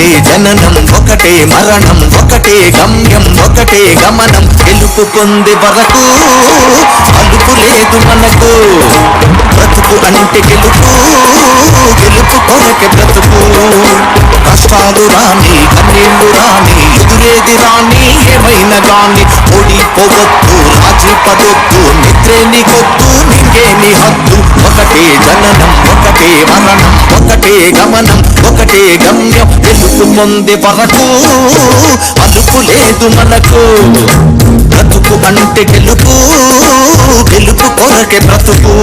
ఒకటే జననం ఒకటే మరణం ఒకటే గమ్యం ఒకటే గమనం గెలుపు పొందే వరకు అలుపు లేదు మనకు బ్రతుకు అంటే గెలుపు గెలుపు కొరకే బ్రతుకు కష్టాలు రాని కన్నీళ్లు రాని ఎదురేది రాని ఏమైనా గాని ఓడిపోవద్దు రాజీ పడొద్దు నిద్రే నీకొద్దు నింగే నీ హద్దు ఒకటే జననం ఒకటే మరణం ఒకటే గమనం ఒకటే గమ్యం గెలుపు పొందే వరకు అలుపు లేదు మనకు బ్రతుకు అంటే గెలుపు గెలుపు కొరకే బ్రతుకు